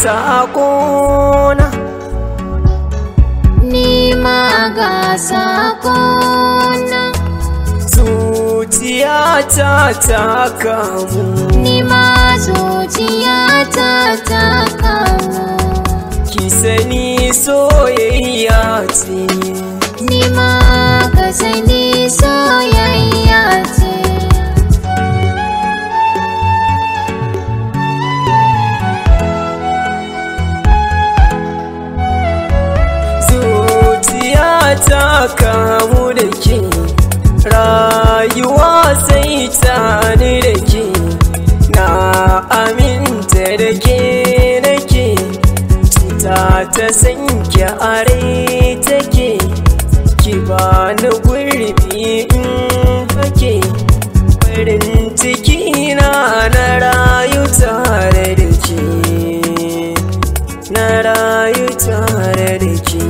saƙona, ni ma ga saƙona. Zuciyata ta kamu, Ni ma zuciyata ta kamu. ki sani soyayya ce. Ni ma ka sani soyayya ce. Zuciyata kamu da ke, rayuwa sai ta ni da ke, na aminta da ke nake, cuta ta sanke a rai take, ki bani gurbi in fake, farin ciki na rayu tare da ke, na rayu tare da ke.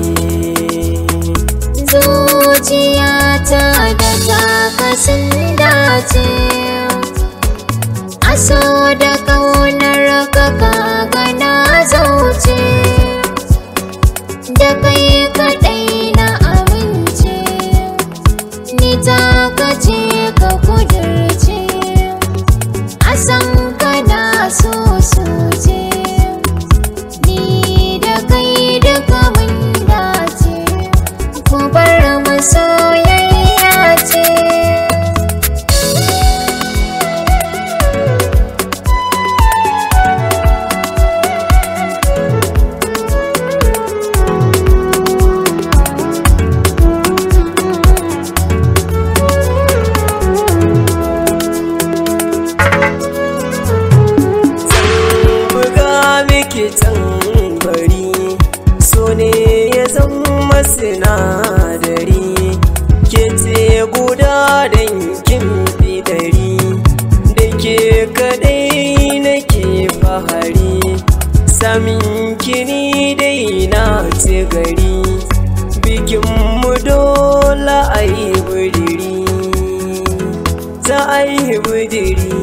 Zuciyata da taka sun dace, a so da ƙaunar ka kaga na zauce, da kai kaɗai na amince, ni taka ce ka kudurce, a san kana so ce, ni da kai duka mun dace, ku bar mu soyayya ce. Tambari so ne ya zama sinadari, ke ce guda dankin fidari, da ke kadai nake fahari, samin kini dai na ce gari, bikinmu dole a yi budiri, za a yi budiri.